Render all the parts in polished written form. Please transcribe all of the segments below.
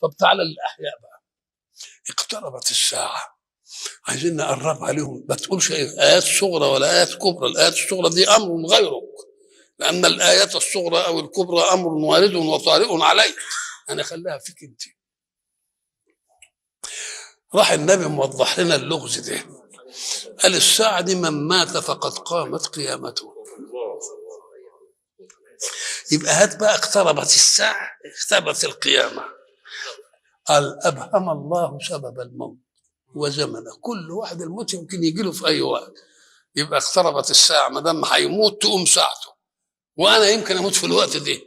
طب تعالى للاحياء بقى. اقتربت الساعه، عايزين نقربها لهم، ما تقولش ايات صغرى ولا ايات كبرى. الايات الصغرى دي امر غيرك، لان الايات الصغرى او الكبرى امر وارد وطارئ عليك، انا خليها فيك انت. راح النبي موضح لنا اللغز ده، قال الساعه دي من مات فقد قامت قيامته. يبقى هات بقى اقتربت الساعه، اقتربت القيامه. قال ابهم الله سبب الموت وزمنه، كل واحد الموت يمكن يجي له في اي وقت. يبقى اقتربت الساعه، ما دام هيموت تقوم ساعته، وانا يمكن اموت في الوقت ده،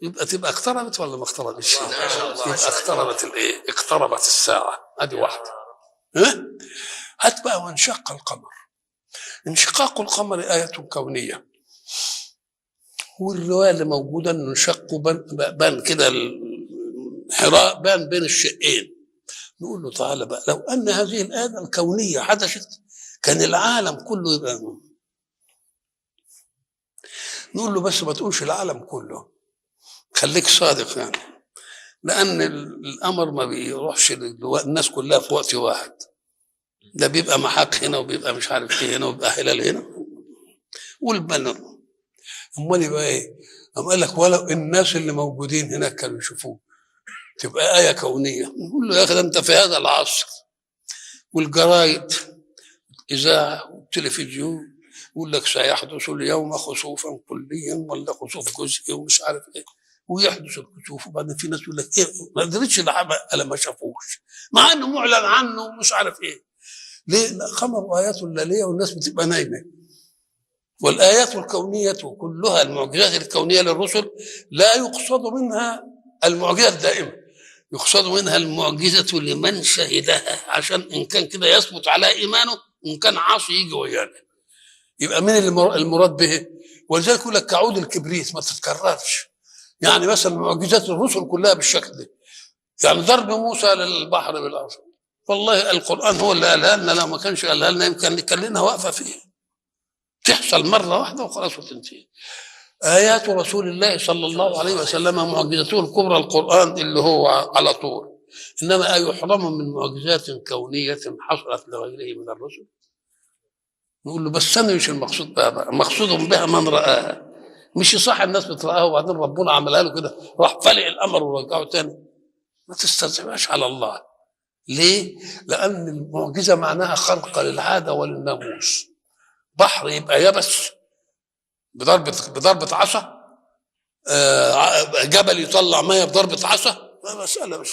يبقى تبقى اقتربت ولا ما اقتربتش؟ يبقى اقتربت الايه؟ اقتربت الساعه، ادي واحده. ها؟ هات بقى وانشق القمر. انشقاق القمر ايه كونيه، والروايه اللي موجوده انه انشقوا بان كده الحراء بان بين الشقين. نقول له تعالى بقى، لو ان هذه الايه الكونيه حدثت كان العالم كله يبقى. نقول له بس ما تقولش العالم كله، خليك صادق يعني، لان الامر ما بيروحش الناس كلها في وقت واحد، ده بيبقى محاق هنا وبيبقى مش عارف ايه هنا وبيبقى هلال هنا والبنر. امال يبقى ايه؟ قام قال لك ولو الناس اللي موجودين هناك كانوا يشوفوه تبقى ايه كونيه. نقول له يا اخي ده انت في هذا العصر والجرايد اذاعه والتلفزيون يقول لك سيحدث اليوم خسوفا كليا ولا خسوف جزئي ومش عارف ايه، ويحدث الكسوف، وبعدين في ناس يقول لك ايه ما قدرتش الا ما شافوش، مع انه معلن عنه ومش عارف ايه. ليه؟ لا، قمر وايات الليليه والناس بتبقى نايمه. والايات الكونيه كلها المعجزات الكونيه للرسل لا يقصد منها المعجزه الدائمه، يقصد منها المعجزه لمن شهدها، عشان ان كان كده يثبت على ايمانه، وان كان عاصي يجي ويانا. يبقى مين المراد به؟ ولذلك يقول لك كعود الكبريت ما تتكررش. يعني مثلا معجزات الرسل كلها بالشكل ده، يعني ضرب موسى للبحر بالارض، والله القران هو اللي قالها لنا، لو ما كانش قالها لنا يمكن كان لنا واقفه فيه، تحصل مره واحده وخلاص وتنتهي. ايات رسول الله صلى الله عليه وسلم معجزته الكبرى القران اللي هو على طول، انما ايحرم من معجزات كونيه حصلت لغيره من الرسل؟ نقول له بس انا مش المقصود بها، مقصود بها من رآها، مش صح الناس بترآها وبعدين ربنا عملها له كده راح فلق الامر ورجعه تاني. ما تستهزئش على الله. ليه؟ لان المعجزه معناها خرق للعاده وللناموس. بحر يبقى يبس بضربه عصا، جبل يطلع ميه بضربه عصا، مساله مش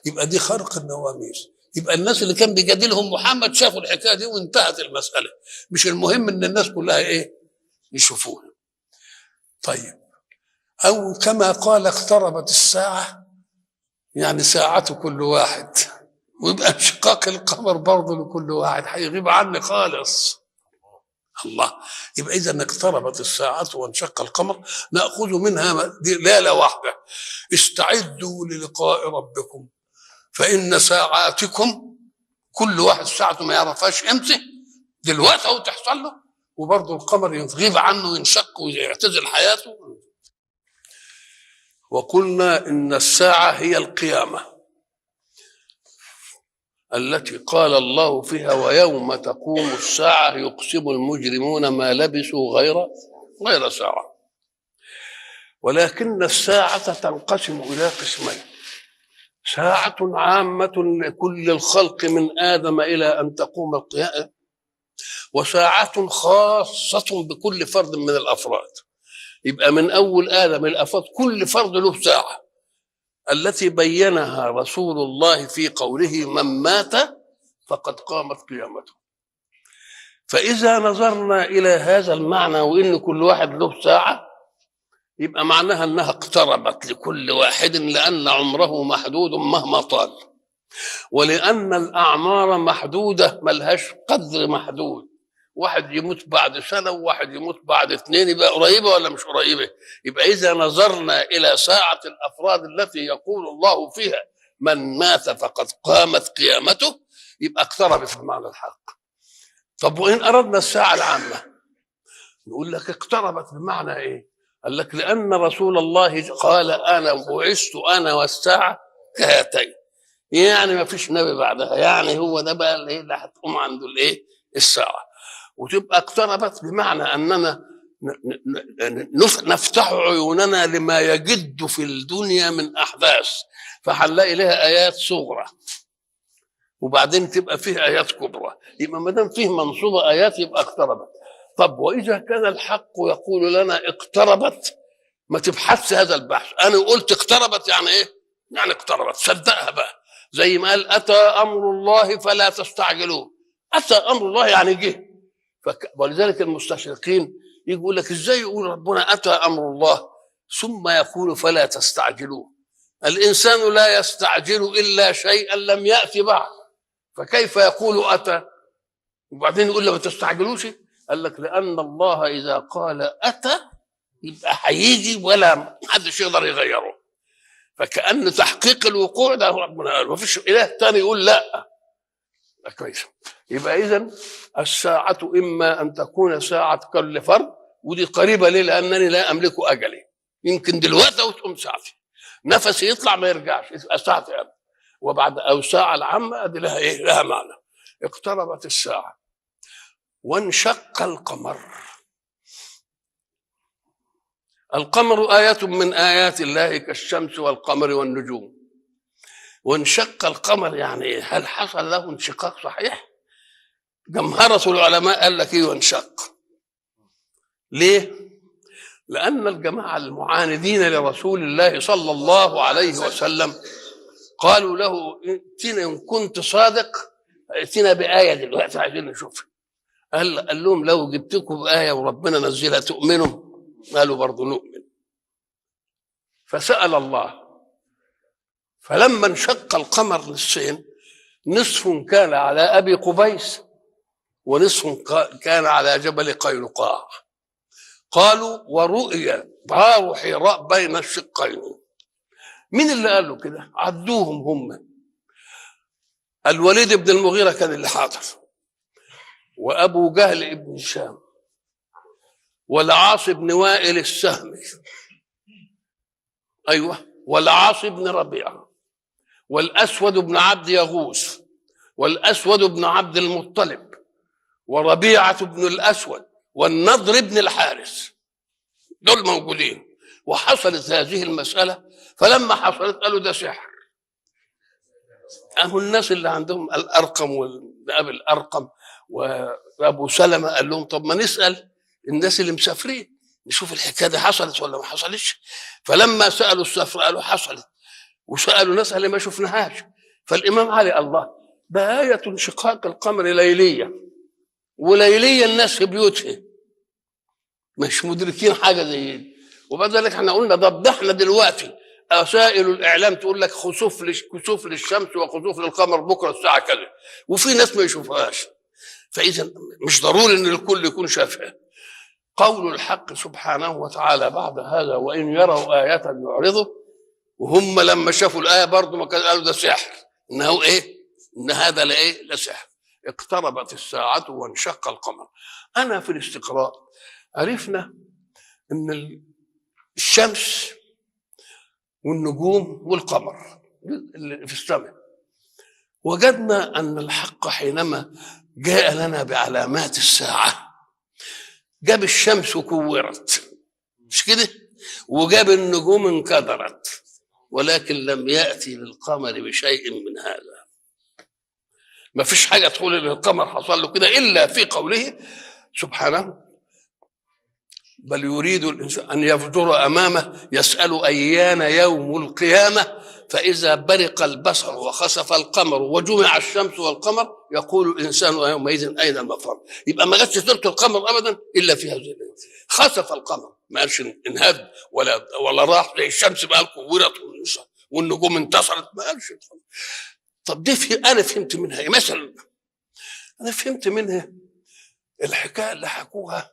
يبقى دي خرق النواميس. يبقى الناس اللي كان بيجادلهم محمد شافوا الحكايه دي وانتهت المساله، مش المهم ان الناس كلها ايه يشوفوها. طيب، او كما قال اقتربت الساعه، يعني ساعة كل واحد، ويبقى انشقاق القمر برضه لكل واحد هيغيب عني خالص. الله، يبقى اذا اقتربت الساعه وانشق القمر ناخذ منها ليله واحده، استعدوا للقاء ربكم فان ساعاتكم، كل واحد ساعته ما يعرفهاش امتى، دلوقتي او تحصل له، وبرضه القمر يغيب عنه وينشق ويعتزل حياته. وقلنا ان الساعه هي القيامه التي قال الله فيها ويوم تقوم الساعه يقسم المجرمون ما لبثوا غير ساعه. ولكن الساعه تنقسم الى قسمين: ساعة عامة لكل الخلق من آدم إلى أن تقوم القيامة، وساعة خاصة بكل فرد من الأفراد. يبقى من أول آدم الأفراد كل فرد له ساعة، التي بينها رسول الله في قوله من مات فقد قامت قيامته. فإذا نظرنا إلى هذا المعنى وإن كل واحد له ساعة، يبقى معناها أنها اقتربت لكل واحد، لأن عمره محدود مهما طال، ولأن الأعمار محدودة ملهاش قدر محدود. واحد يموت بعد سنة وواحد يموت بعد 2، يبقى قريبة ولا مش قريبة؟ يبقى إذا نظرنا إلى ساعة الأفراد التي يقول الله فيها من مات فقد قامت قيامته، يبقى اقترب في المعنى الحق. طب وإن أردنا الساعة العامة نقول لك اقتربت بمعنى إيه؟ قال لك لأن رسول الله قال أنا بعثت أنا والساعة كهاتين، يعني ما فيش نبي بعدها، يعني هو ده بقى اللي هتقوم عنده الساعه. وتبقى اقتربت بمعنى اننا نفتح عيوننا لما يجد في الدنيا من احداث، فهنلاقي لها ايات صغرى وبعدين تبقى فيه ايات كبرى. يبقى ما دام فيه منصوبه ايات يبقى اقتربت. طب واذا كان الحق يقول لنا اقتربت، ما تبحثش هذا البحث. انا قلت اقتربت يعني ايه؟ يعني اقتربت، صدقها بقى. زي ما قال اتى امر الله فلا تستعجلوه. اتى امر الله يعني جه. ولذلك المستشرقين يقول لك ازاي يقول ربنا اتى امر الله ثم يقول فلا تستعجلوه؟ الانسان لا يستعجل الا شيئا لم ياتي بعد، فكيف يقول اتى وبعدين يقول له ما تستعجلوش؟ قال لك لان الله اذا قال اتى يبقى هيجي ولا حدش يقدر يغيره، فكأن تحقيق الوقوع ده ربنا قال، ما فيش اله تاني يقول لا. كويس. يبقى اذا الساعة اما ان تكون ساعة كل فرد، ودي قريبة ليه؟ لانني لا املك اجلي، يمكن دلوقتي وتقوم ساعتي نفسي يطلع ما يرجعش، يبقى ساعتي أنا. وبعد او ساعة العامة ادي لها ايه؟ لها معنى. اقتربت الساعة وانشق القمر. القمر آية من آيات الله كالشمس والقمر والنجوم. وانشق القمر يعني ايه؟ هل حصل له انشقاق صحيح؟ جمهرة العلماء قال لك ايه وانشق. ليه؟ لأن الجماعة المعاندين لرسول الله صلى الله عليه وسلم قالوا له ائتنا إن كنت صادق، ائتنا بآية دلوقتي عايزين نشوفها. قال لهم لو جبتكم بآية وربنا نزلها تؤمنوا؟ قالوا برضه نؤمن. فسأل الله، فلما انشق القمر نصفين، نصف كان على أبي قبيس ونصف كان على جبل قينقاع. قالوا ورؤيا غار حراء بين الشقين. مين اللي قال له كده؟ عدوهم هم. الوليد بن المغيرة كان اللي حاضر، وأبو جهل ابن هشام، والعاص بن وائل السهمي، أيوة، والعاص بن ربيعة، والأسود بن عبد يغوث، والأسود بن عبد المطلب، وربيعة بن الأسود، والنضر بن الحارث. دول موجودين. وحصلت هذه المسألة، فلما حصلت قالوا ده سحر. أهو الناس اللي عندهم الأرقم وأبي الأرقم وأبو سلمة قال لهم طب ما نسأل الناس اللي مسافرين نشوف الحكاية دي حصلت ولا ما حصلتش. فلما سألوا السفر قالوا حصلت، وسألوا ناس اللي ما شفناهاش. فالإمام علي الله ده آية انشقاق القمر ليلية، وليلية الناس في بيوتها مش مدركين حاجة زي دي. وبعد ذلك احنا قلنا طب ده احنا دلوقتي وسائل الإعلام تقول لك كسوف للشمس وخسوف للقمر بكرة الساعة كذا، وفي ناس ما يشوفهاش. فإذا مش ضروري إن الكل يكون شافها. قول الحق سبحانه وتعالى بعد هذا وإن يروا آية يعرضوا، وهم لما شافوا الآية برضه ما كانوا قالوا ده سحر، إنه إيه؟ إن هذا لإيه؟ لسحر. اقتربت الساعة وانشق القمر. أنا في الاستقراء عرفنا إن الشمس والنجوم والقمر اللي في السماء، وجدنا أن الحق حينما جاء لنا بعلامات الساعة جاب الشمس كورت، مش كده؟ وجاب النجوم انكدرت، ولكن لم يأتي للقمر بشيء من هذا. ما فيش حاجة تقول إن القمر حصل له كده إلا في قوله سبحانه بل يريد الإنسان أن يفجر أمامه يسأل أيان يوم القيامة فإذا برق البصر وخسف القمر وجمع الشمس والقمر يقول الإنسان يومئذ أين المفر. يبقى ما جاتش سيرة القمر أبدا إلا في هذه الآية. خسف القمر ما قالش انهد ولا راح زي الشمس بقى كورت والنجوم انتصرت، ما قالش. طب دي أنا فهمت منها إيه؟ مثلا أنا فهمت منها الحكاية اللي حكوها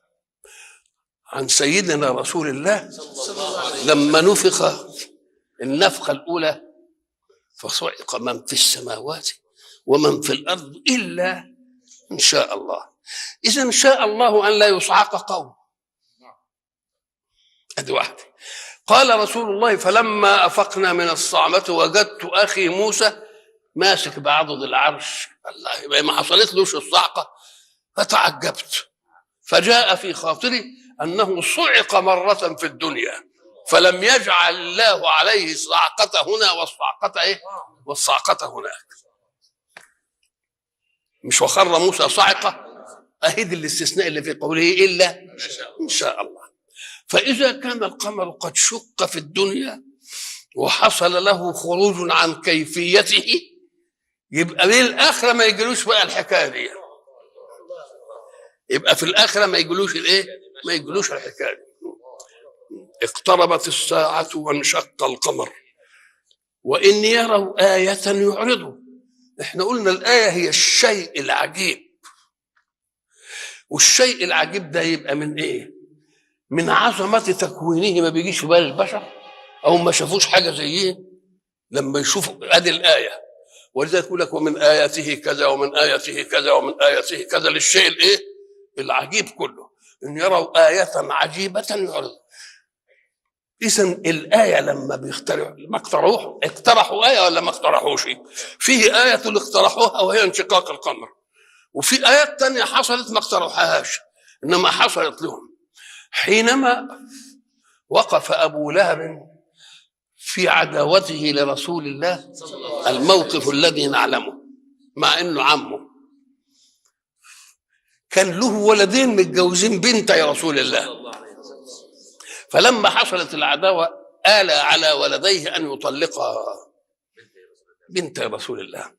عن سيدنا رسول الله لما نفخ النفخة الأولى فصعق من في السماوات ومن في الأرض إلا إن شاء الله. إذا إن شاء الله أن لا يصعق قوم، أدي واحدة. قال رسول الله: فلما أفقنا من الصعمة وجدت أخي موسى ماسك بعضد العرش. الله، ما حصلتلوش الصعقة، فتعجبت، فجاء في خاطري أنه صعق مرة في الدنيا فلم يجعل الله عليه صعقة هنا والصعقة إيه؟ والصعقة هناك. مش وخر موسى صعقة، أهد الاستثناء اللي في قوله إلا إن شاء الله. فإذا كان القمر قد شق في الدنيا وحصل له خروج عن كيفيته، يبقى بالآخرة ما يجلوش بقى الحكاية دي. يبقى في الآخرة ما يجلوش الإيه؟ ما يجلوش الحكاية دي. اقتربت الساعة وانشق القمر وإن يروا آية يعرضوا. احنا قلنا الآية هي الشيء العجيب، والشيء العجيب ده يبقى من إيه؟ من عظمة تكوينه، ما بيجيش في بال البشر أو ما شافوش حاجة زيه لما يشوفوا أدي الآية. ولذلك يقول لك: ومن آياته كذا ومن آياته كذا ومن آياته كذا، للشيء الإيه؟ العجيب كله. إن يروا آية عجيبة يعرضوا. إذا الآية لما بيخترعوا، ما اقترحوا آية ولا ما اقترحوش؟ فيه آية اللي اقترحوها وهي انشقاق القمر، وفي آيات تانية حصلت ما اقترحوهاش إنما حصلت لهم. حينما وقف أبو لهب في عداوته لرسول الله، الموقف الذي نعلمه، مع إنه عمه كان له ولدين متجوزين بنت يا رسول الله، فلما حصلت العداوة آل على ولديه أن يطلقها بنت رسول الله،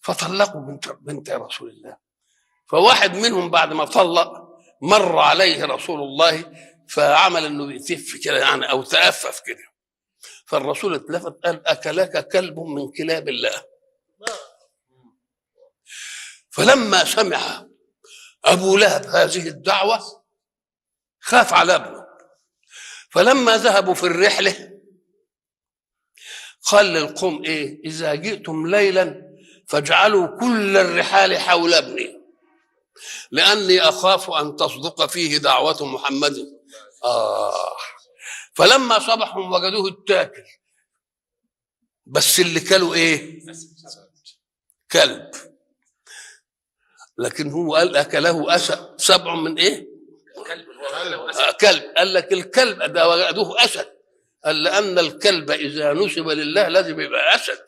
فطلقوا بنت رسول الله. فواحد منهم بعد ما طلق مر عليه رسول الله فعمل انه يتف كده يعني او تأفف كده، فالرسول اتلفت قال: أكلك كلب من كلاب الله. فلما سمع أبو لهب هذه الدعوة خاف على ابنه، فلما ذهبوا في الرحلة قال للقوم: إيه؟ إذا جئتم ليلا فاجعلوا كل الرحال حول ابني لأني أخاف أن تصدق فيه دعوة محمد. فلما صبحوا وجدوه التاكل، بس اللي كلوا إيه؟ كلب. لكن هو قال: أكله أسد سبع من إيه؟ كلب. قال لك الكلب ده وجدوه أسد، قال لأن الكلب إذا نسب لله لازم يبقى أسد.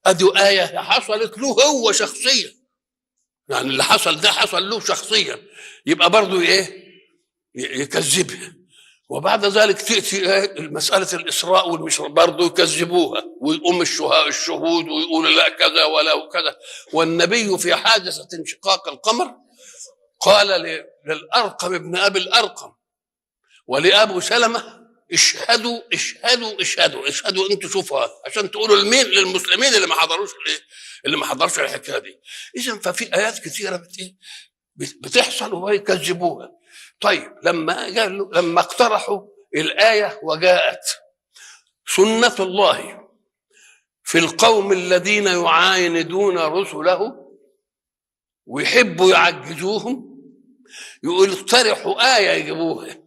أدي آية حصلت له هو شخصيا، يعني اللي حصل ده حصل له شخصيا، يبقى برضه إيه؟ يكذبها. وبعد ذلك تأتي مسألة الإسراء والمشراء برضه يكذبوها، ويقوم الشهود ويقولوا لا كذا ولا كذا. والنبي في حادثة انشقاق القمر قال للأرقم ابن أبي الأرقم ولأبو سلمة: اشهدوا اشهدوا اشهدوا اشهدوا، انتوا شوفوا عشان تقولوا لمين؟ للمسلمين اللي ما حضروش الحكايه دي. اذا ففي ايات كثيره بتحصل ويكذبوها. طيب لما اقترحوا الايه وجاءت سنه الله في القوم الذين يعاندون رسله ويحبوا يعجزوهم، يقول اقترحوا ايه يجيبوها.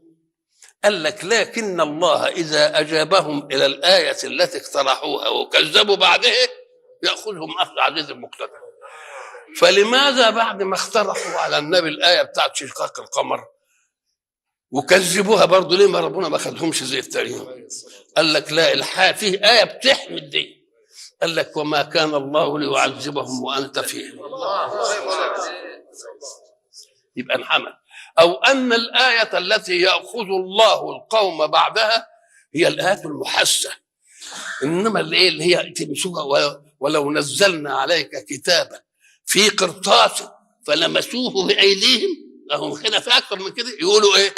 قال لك: لكن الله إذا أجابهم إلى الآية التي اقترحوها وكذبوا بعدها يأخذهم أخذ عزيز المقتدر. فلماذا بعد ما اقترحوا على النبي الآية بتاعت شقاق القمر وكذبوها برضه ليه ما ربنا ما أخذهمش زي التانيين؟ قال لك: لا، فيه آية بتحمد دي. قال لك: وما كان الله ليعذبهم وأنت فيهم. يبقى انحمل. أو أن الآية التي يأخذ الله القوم بعدها هي الآيات المحسة، إنما اللي هي تمسوها ولو نزلنا عليك كتابا في قرطاس فلمسوه بأيديهم، هم كده في أكثر من كده يقولوا إيه؟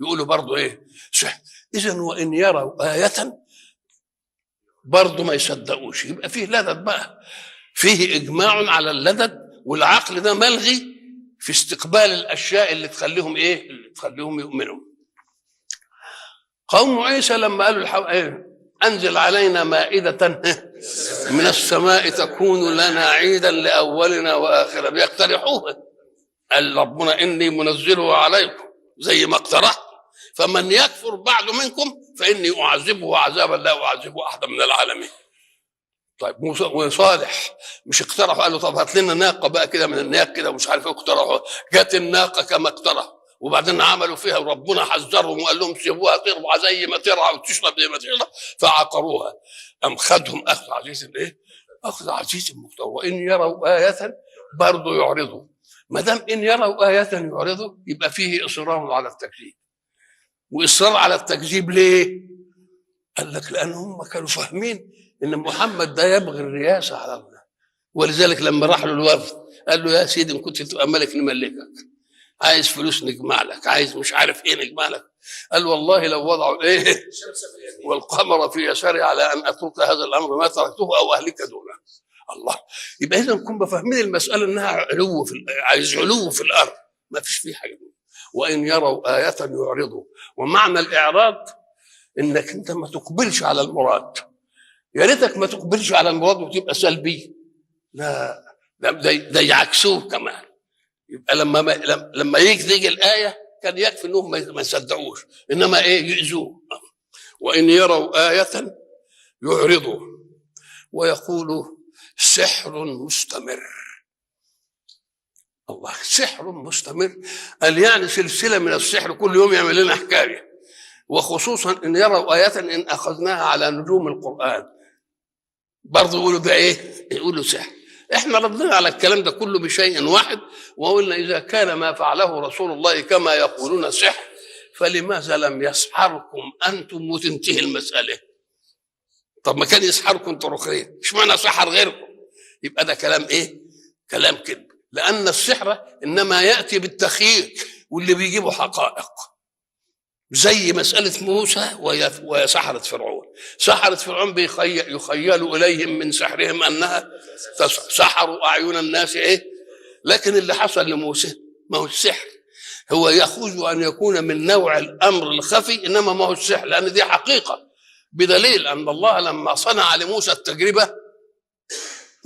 يقولوا برضو إيه؟ إذن وإن يروا آية برضو ما يصدقوش. يبقى فيه لدد بقى، فيه إجماع على اللدد، والعقل ده ملغي في استقبال الاشياء اللي تخليهم ايه؟ اللي تخليهم يؤمنوا. قوم عيسى لما قالوا انزل علينا مائدة من السماء تكون لنا عيدا لاولنا واخرنا، بيقترحوها. قال ربنا: اني منزله عليكم زي ما اقترحت، فمن يكفر بعد منكم فاني اعذبه عذابا لا اعذبه احدا من العالمين. طيب موسى وصالح مش اقترحوا؟ قالوا طب هات لنا ناقه بقى كده من الناق كده ومش عارف ايه، اقترحوا، جت الناقه كما اقترحوا، وبعدين عملوا فيها وربنا حذرهم وقال لهم سيبوها ترعى زي ما ترعى وتشرب زي ما تشرب، فعقروها. ام خدهم اخذ عزيز الايه؟ اخذ عزيز مقتدر. وان يروا ايه برضه يعرضوا. ما دام ان يروا ايه يعرضوا يبقى فيه اصرار على التكذيب. واصرار على التكذيب ليه؟ قال لك لان هم كانوا فاهمين ان محمد ده يبغي الرياسه على الله، ولذلك لما راح له الوفد قال له يا سيدي ان كنت تبقى ملك نملكك، عايز فلوس نجمع لك، عايز مش عارف ايه نجمع لك. قال والله لو وضعوا ايه والقمر في يساري على ان اترك هذا الامر ما تركته او اهلك دونه. الله، يبقى اذا نكون فاهمين المساله انها علو عايز علو في الارض، ما فيش فيه حاجه. وان يروا ايه يعرضوا. ومعنى الاعراض انك انت ما تقبلش على المراد. يا ريتك ما تقبلش على المراد وتبقى سلبي، لا ده يعكسوه كمان. يبقى لما يجي الايه كان يكفي انهم ما يصدقوش، انما ايه يؤذوه. وان يروا ايه يعرضوا ويقولوا سحر مستمر. الله، سحر مستمر، قال يعني سلسله من السحر كل يوم يعمل لنا حكايه. وخصوصا ان يروا ايه ان اخذناها على نجوم القران برضه يقولوا ده ايه؟ يقولوا سحر. احنا ردنا على الكلام ده كله بشيء واحد وقلنا اذا كان ما فعله رسول الله كما يقولون سحر فلماذا لم يسحركم انتم وتنتهي المساله؟ طب ما كان يسحركم انتوا خير، اشمعنى سحر غيركم؟ يبقى ده كلام ايه؟ كلام كذب. لان السحر انما ياتي بالتخييل واللي بيجيبوا حقائق، زي مسألة موسى وسحرة فرعون. سحرة فرعون يخيل إليهم من سحرهم أنها سحروا أعين الناس إيه؟ لكن اللي حصل لموسى ما هو السحر، هو يخوز أن يكون من نوع الأمر الخفي، إنما ما هو السحر، لأن دي حقيقة. بدليل أن الله لما صنع لموسى التجربة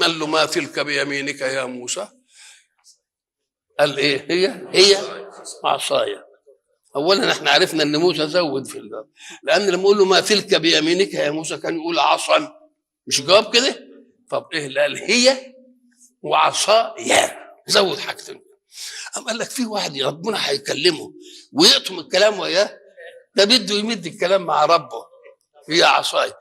قال له ما تلك بيمينك يا موسى؟ قال إيه؟ هي عصايا. اولا احنا عرفنا ان موسى زود في الجواب، لان لما يقول له ما تلك بيمينك يا موسى كان يقول عصا، مش جواب كده. طب ايه اللي قال هي وعصايا؟ زود حاجتين. قال لك في واحد ربنا هيكلمه ويقطم الكلام وياه، ده بده يمد الكلام مع ربه. هي عصايا،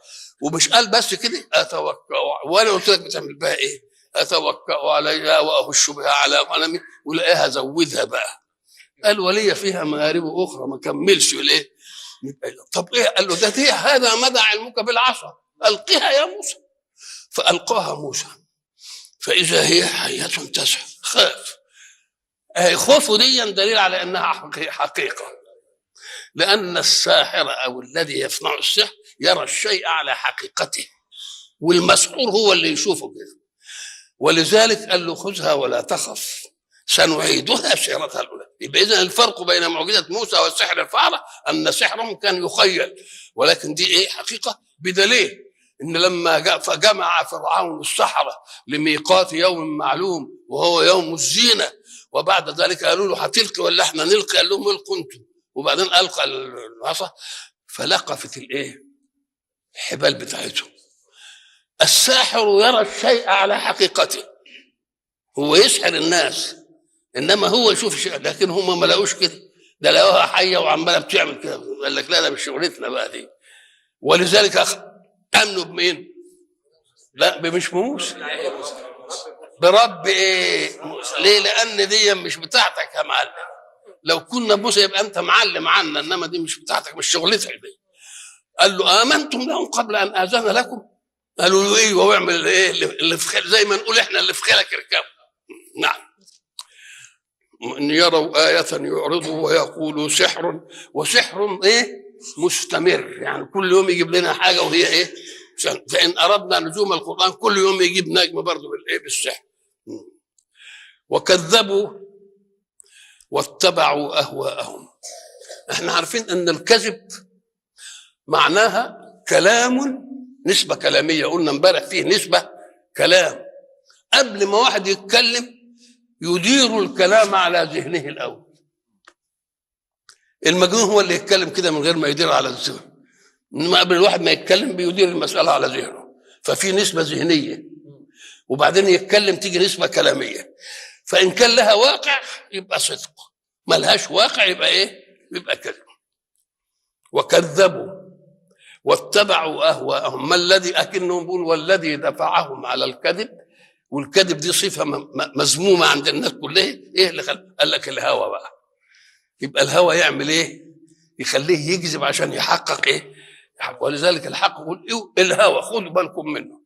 ومش قال بس كده اتوكا، وانا قلت لك بتعمل بها ايه؟ اتوكا عليها واخش بها على غنمي، ولاقيها زودها بقى. قال ولي فيها مآرب اخرى، ما كملش الايه. طب ايه؟ قال له ده هذا مدى علمك بالعصا، القها يا موسى. فالقاها موسى فاذا هي حيه تسعى. خاف. خوفه دي دليل على انها حقيقه، لان الساحر او الذي يصنع السحر يرى الشيء على حقيقته، والمسحور هو اللي يشوفه كده. ولذلك قال له خذها ولا تخف سنعيدها سيرتها الاولى. يبقى اذا الفرق بين معجزه موسى والسحر الفاره ان سحرهم كان يخيل، ولكن دي ايه؟ حقيقه. بدليل ان لما جمع فرعون السحره لميقات يوم معلوم وهو يوم الزينه، وبعد ذلك قالوا له هتلقي ولا احنا نلقي؟ قال لهم القوا انتم، وبعدين القى العصا فلقفت الايه؟ الحبال بتاعته. الساحر يرى الشيء على حقيقته، هو يسحر الناس انما هو يشوف الشيء، لكن هم ما لقوش كده، ده لقوها حيه وعماله بتعمل كده. قال لك لا، ده مش شغلتنا بقى دي. ولذلك امنوا بمين؟ لا، مش بموسى، برب ايه؟ ليه؟ لان دي مش بتاعتك يا معلم. لو كنا موسى يبقى انت معلم عنا، انما دي مش بتاعتك، مش شغلتك دي. قال له امنتم لهم قبل ان اذن لكم؟ قالوا له ايه؟ واعمل ايه اللي في خيل، زي ما نقول احنا اللي في خيلك اركبه. نعم. ان يروا آية يعرضوا ويقولوا سحر، وسحر ايه؟ مستمر، يعني كل يوم يجيب لنا حاجه وهي ايه؟ فان اردنا نجوم القران كل يوم يجيب نجم برضه بالايه؟ بالسحر. وكذبوا واتبعوا اهواءهم. احنا عارفين ان الكذب معناها كلام، نسبه كلاميه، قلنا امبارح فيه نسبه كلام. قبل ما واحد يتكلم يدير الكلام على ذهنه الاول، المجنون هو اللي يتكلم كده من غير ما يدير على الذهن، انما قبل الواحد ما يتكلم بيدير المساله على ذهنه، ففي نسبه ذهنيه، وبعدين يتكلم تيجي نسبه كلاميه، فان كان لها واقع يبقى صدق، ما لهاش واقع يبقى ايه؟ يبقى كذب. وكذبوا واتبعوا اهواءهم، ما الذي اكنهم بيقول والذي دفعهم على الكذب، والكذب دي صفه مذمومه عند الناس كلها. ايه اللي قال لك الهوى بقى، يبقى الهوى يعمل ايه؟ يخليه يكذب عشان يحقق ايه؟ ولذلك الحق يقول إيه؟ الهوى خذوا بالكم منه،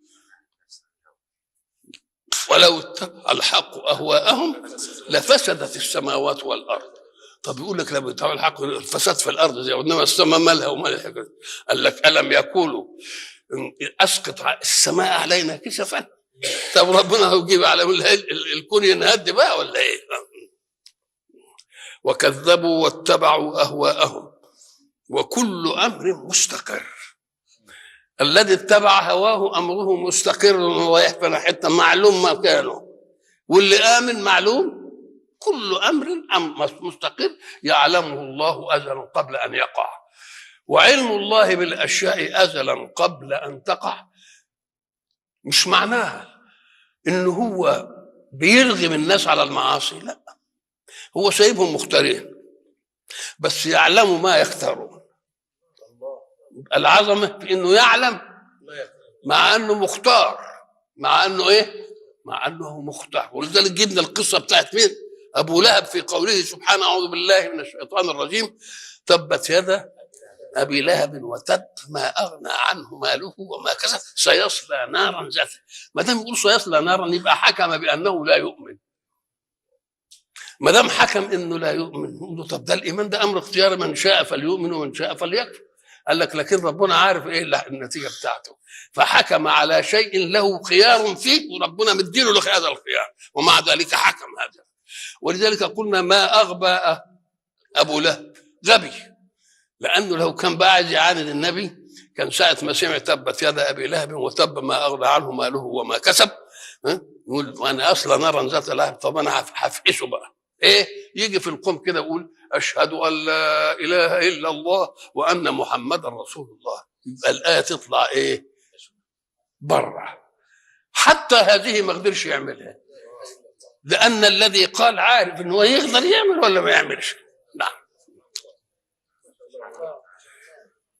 ولو اتبع الحق اهواءهم لفسدت السماوات والارض. طب يقول لك لما يتبع الحق الفساد في الارض زي انما السماء مالها ومال الحكايه. قال لك الم يقولوا اسقط السماء علينا كسفا. طب ربنا هيجيب على الكون ينهد بقى ولا ايه؟ وكذبوا واتبعوا اهواءهم وكل امر مستقر. الذي اتبع هواه امره مستقر ورايح في حته معلوم مكانه، واللي امن معلوم. كل امر مستقر يعلمه الله ازلا قبل ان يقع، وعلم الله بالاشياء ازلا قبل ان تقع مش معناها انه هو بيرغم الناس على المعاصي، لا، هو سايبهم مختارين بس يعلم ما يختارون. العظمه في انه يعلم مع انه مختار، مع انه ايه؟ مع انه مختار. ولذلك جبنا القصه بتاعت مين؟ ابو لهب في قوله سبحانه اعوذ بالله من الشيطان الرجيم تبت يدا ابي لهب وتب ما اغنى عنه ماله وما كسب سيصلى نارا ذات. ما دام يقول سيصلى نارا يبقى حكم بانه لا يؤمن. ما دام حكم انه لا يؤمن، طب ده الايمان ده امر اختياري، من شاء فليؤمن ومن شاء فليكفر. قال لك لكن ربنا عارف ايه النتيجه بتاعته، فحكم على شيء له خيار فيه وربنا مديله له هذا الخيار، ومع ذلك حكم هذا. ولذلك قلنا ما اغبى ابو لهب، غبي، لانه لو كان بقى عايز يعاند النبي كان ساعه ما سمع تبت يد ابي لهب وتب ما اغنى عنه ماله وما كسب، يقول وانا اصلا نارا ذات لهب، طب انا هفقسه بقى ايه؟ يجي في القوم كده يقول اشهد ان لا اله الا الله وان محمدا رسول الله، يبقى الايه تطلع ايه؟ بره. حتى هذه ما قدرش يعملها، لان الذي قال عارف انه يقدر يعمل ولا ما يعملش. نعم.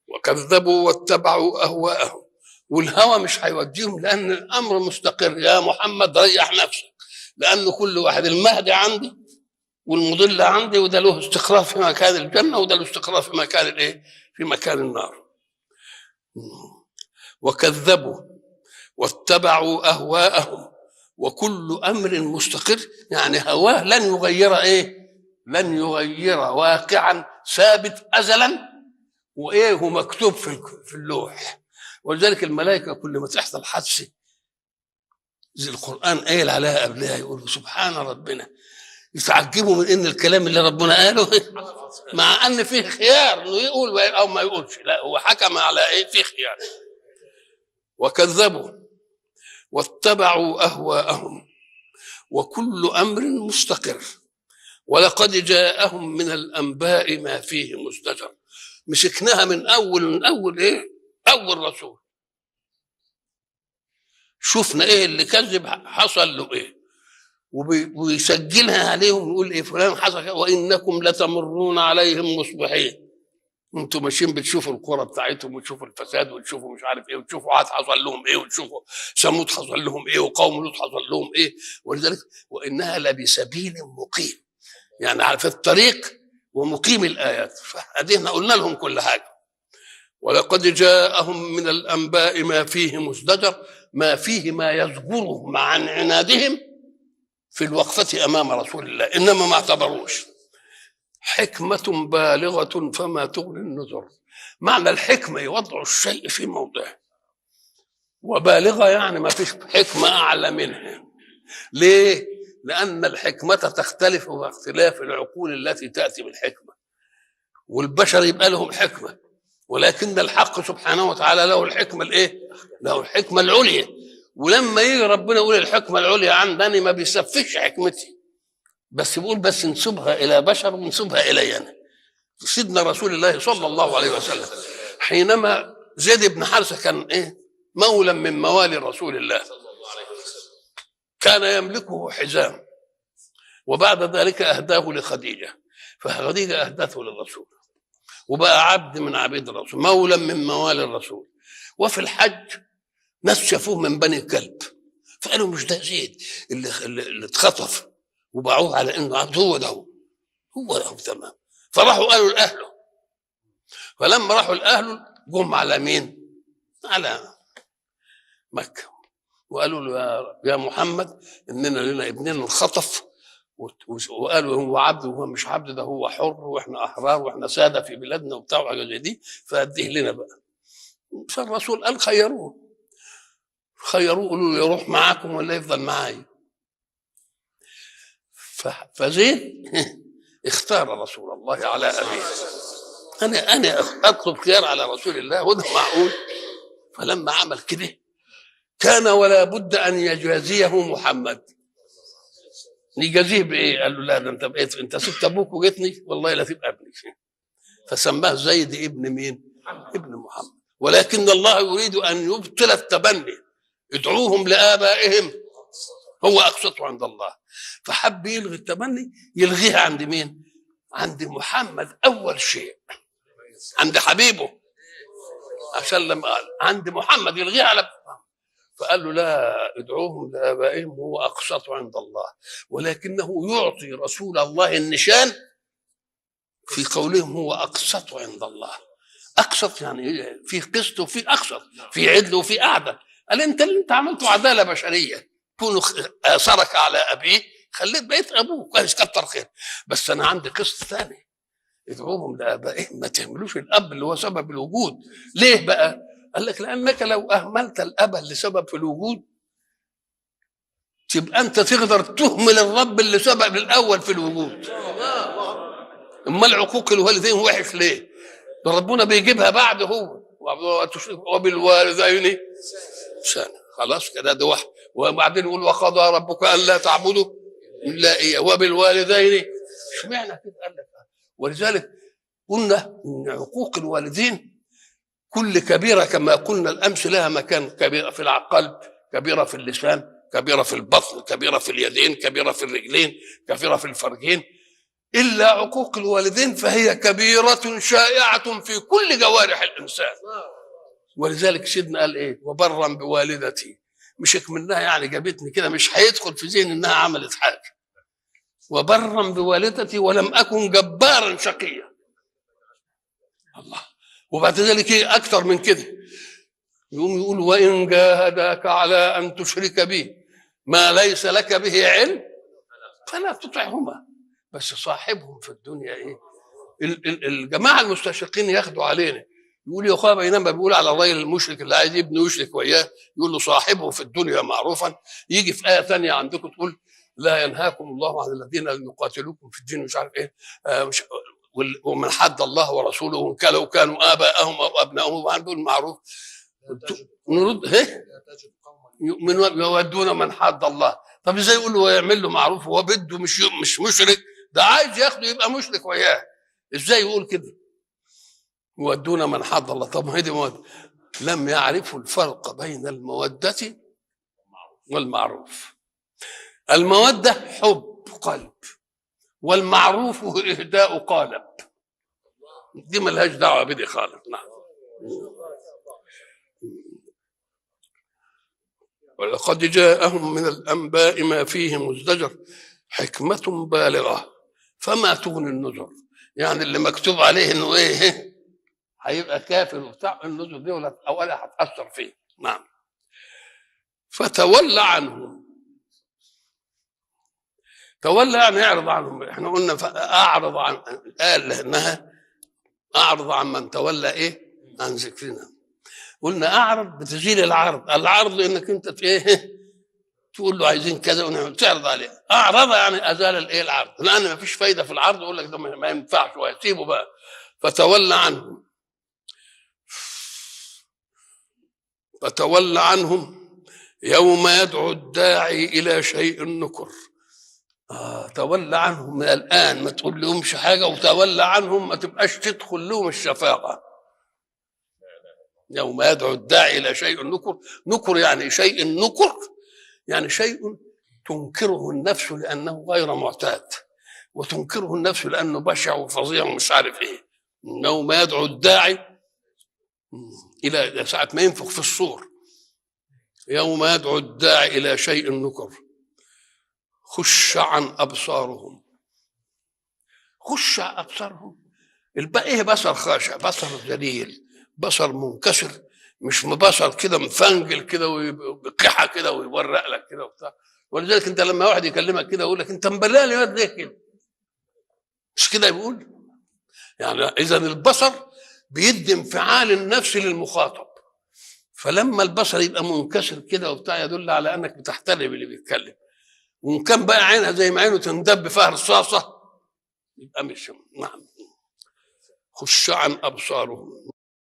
وكذبوا واتبعوا اهواءهم، والهوى مش هيوديهم، لان الامر مستقر. يا محمد ريح نفسك، لان كل واحد المهدي عندي والمضل عندي، وده له استقرار في مكان الجنه وده له استقرار في مكان الايه؟ في مكان النار. وكذبوا واتبعوا اهواءهم وكل امر مستقر، يعني هواه لن يغير ايه؟ لن يغير واقعا ثابت ازلا وايه؟ هو مكتوب في اللوح. ولذلك الملائكه كل ما تحصل حادثه زي القران قايل عليها قبلها يقولوا سبحان ربنا، يتعجبوا من ان الكلام اللي ربنا قاله مع ان فيه خيار انه يقول او ما يقولش، لا هو حكم على ايه؟ فيه خيار. وكذبوا واتبعوا اهواءهم وكل امر مستقر ولقد جاءهم من الانباء ما فيه مزدجر. مسكناها من اول ايه؟ اول رسول شفنا ايه اللي كذب حصل له ايه، ويسجلها عليهم ويقول ايه فلان حصل، وانكم لتمرون عليهم مصبحين. انتوا ماشيين بتشوفوا القرى بتاعتهم وتشوفوا الفساد وتشوفوا مش عارف ايه، وتشوفوا عاد حصل لهم ايه، وتشوفوا ثمود حصل لهم ايه، وقوم لوط حصل لهم ايه. ولذلك وانها لبسبيل مقيم، يعني على في الطريق ومقيم الايات. فادينا قلنا لهم كل حاجه. ولقد جاءهم من الانباء ما فيه مزدجر، ما فيه ما يزجرهم عن عنادهم في الوقفه امام رسول الله، انما ما اعتبروش. حكمة بالغة فما تغني النذر. معنى الحكمة يوضع الشيء في موضعه، وبالغة يعني ما فيش حكمة أعلى منها. ليه؟ لأن الحكمة تختلف باختلاف العقول التي تأتي بالحكمة، والبشر يبقى لهم حكمة، ولكن الحق سبحانه وتعالى له الحكمة الإيه؟ له الحكمة العليا. ولما يجي ربنا يقول الحكمة العليا عندني ما بيسفكش حكمتي، بس بيقول بس نسبها الى بشر ونسبها الي انا. سيدنا رسول الله صلى الله عليه وسلم حينما زيد بن حارثة كان ايه مولا من موالي رسول الله، كان يملكه حزام، وبعد ذلك اهداه لخديجه، فخديجه اهدته للرسول، وبقى عبد من عبيد الرسول، مولا من موالي الرسول. وفي الحج ناس شافوه من بني كلب، فقالوا مش ده زيد اللي اتخطف وباعوه على انه عبد، هو ده تمام. فراحوا قالوا لاهله، فلما راحوا لاهله جم على مين؟ على مكه، وقالوا له يا محمد اننا لنا ابننا انخطف، وقالوا هو عبد وهو مش عبد، ده هو حر واحنا احرار واحنا ساده في بلادنا وبتاع وحاجه زي دي، فاديه لنا بقى. فالرسول قال خيروه قالوا له يروح معاكم ولا يفضل معايا. فزيد اختار رسول الله على ابيه. انا اطلب خيار على رسول الله وده معقول؟ فلما عمل كده كان ولا بد ان يجازيه محمد. يجازيه بايه؟ قال له لا ده انت بقيت، انت سبت ابوك وجيتني، والله لا تبقى ابني. فسماه زيد ابن مين؟ ابن محمد. ولكن الله يريد ان يبطل التبني، ادعوهم لابائهم هو اقسط عند الله. فحب يلغي التبني، يلغيها عند مين؟ عند محمد اول شيء، عند حبيبه، عشان لما قال عند محمد يلغيها على، فقال له لا، ادعوهم لآبائهم هو أقسط عند الله. ولكنه يعطي رسول الله النشان في قولهم هو أقسط عند الله. أقسط يعني في قسط وفي أقسط، في عدل وفي أعدل. قال أنت اللي أنت عملته عدالة بشرية، كونه آثرك على أبيه خليت بقيت أبوه كويس كتر خير، بس أنا عندي قسط ثاني، ادعوهم لآبائهم، ما تهملوش الأب اللي هو سبب الوجود. ليه بقى؟ قال لك لأنك لو أهملت الأب اللي سبب في الوجود تبقى أنت تقدر تهمل الرب اللي سبب الأول في الوجود. أما العقوق الوالدين وحش ليه؟ ده ربنا بيجيبها بعد هو، وبالوالدين إحسانا، خلاص كده ده واحد. وبعدين يقول وقضى ربك ألا تعبدوا إلا إياه وبالوالدين، اشمعنى كده؟ قال لك ولذلك قلنا إن عقوق الوالدين كل كبيرة كما قلنا الأمس لها مكان، كبيرة في القلب، كبيرة في اللسان، كبيرة في البطن، كبيرة في اليدين، كبيرة في الرجلين، كبيرة في الفرجين. إلا عقوق الوالدين فهي كبيرة شائعة في كل جوارح الإنسان. ولذلك سيدنا قال إيه؟ وبرا بوالدتي، مش منها يعني جابتني كده، مش هيدخل في ذهن إنها عملت حاجة. وبرا بوالدتي ولم أكن جبارا شقيا. الله. وبعد ذلك ايه اكثر من كده؟ يقول وان جاهداك على ان تشرك بي ما ليس لك به علم فلا تطعهما، بس صاحبهم في الدنيا ايه؟ الجماعه المستشرقين ياخدوا علينا، يقول يا اخويا بينما بيقول على الراجل المشرك اللي عايز ابنه يشرك وياه يقول له صاحبه في الدنيا معروفا، يجي في ايه ثانيه عندكم تقول لا ينهاكم الله عن الذين يقاتلوكم في الدين مش عارف ايه، مش ومن حد الله ورسوله لو كانوا اباءهم او ابنائهم وعندهم المعروف نرد يودون من حد الله. طب ازاي يقول له يعمل له معروف وهو بده مش مشرك؟ ده عايز ياخده يبقى مشرك وياه، ازاي يقول كده؟ يودون من حد الله. طب هذه مودة. لم يعرفوا الفرق بين المودة والمعروف. المودة حب قلب، والمعروف إهداء قالب، دي ملهاش دعوة بدي خالص. نعم. ولقد جاءهم من الأنباء ما فيه مزدجر حكمة بالغة فما تغني النذر. يعني اللي مكتوب عليه انه ايه هيبقى كافر وبتاع، النذر دي ولا هتأثر فيه. نعم. فتولى عنهم، تولى يعني يعرض عنهم. احنا قلنا اعرض عن، قال انها اعرض عن من تولى ايه عن ذكرنا. قلنا اعرض بتزيل العرض، العرض انك انت ايه تقول له عايزين كذا ونعمل تعرض عليه. اعرض يعني ازال الايه العرض، لان ما فيش فايده في العرض، يقول لك ده ما ينفعش وهيسيبه بقى. فتولى عنهم، فتولى عنهم يوم يدعو الداعي الى شيء نكر. تولى عنهم من الآن، ما تقول لهمش حاجة، وتولى عنهم ما تبقاش تدخل لهم الشفاقة. يوم يدعو الداعي إلى شيء نكر. نكر يعني شيء نكر، يعني شيء تنكره النفس لأنه غير معتاد، وتنكره النفس لأنه بشع وفظيع ومش عارف إيه. يوم يدعو الداعي إلى ساعة ما ينفخ في الصور، يوم يدعو الداعي إلى شيء نكر خش عن أبصارهم. خش عن أبصارهم، الباقي إيه؟ بصر خاشع، بصر ذليل، بصر منكسر، مش بصر كده مفنجل كده وبقحة كده ويورق لك كده وبتاع. ولذلك انت لما واحد يكلمك كده يقول لك انت مبلال يا واد ليه كده؟ مش كده يقول؟ يعني اذا البصر بيدي انفعال النفس للمخاطب، فلما البصر يبقى منكسر كده وبتاع يدل على انك بتحترم اللي بيتكلم. وان كان بقى عينها زي ما عينه تندب فيها رصاصه يبقى مش. نعم. خش عن ابصارهم.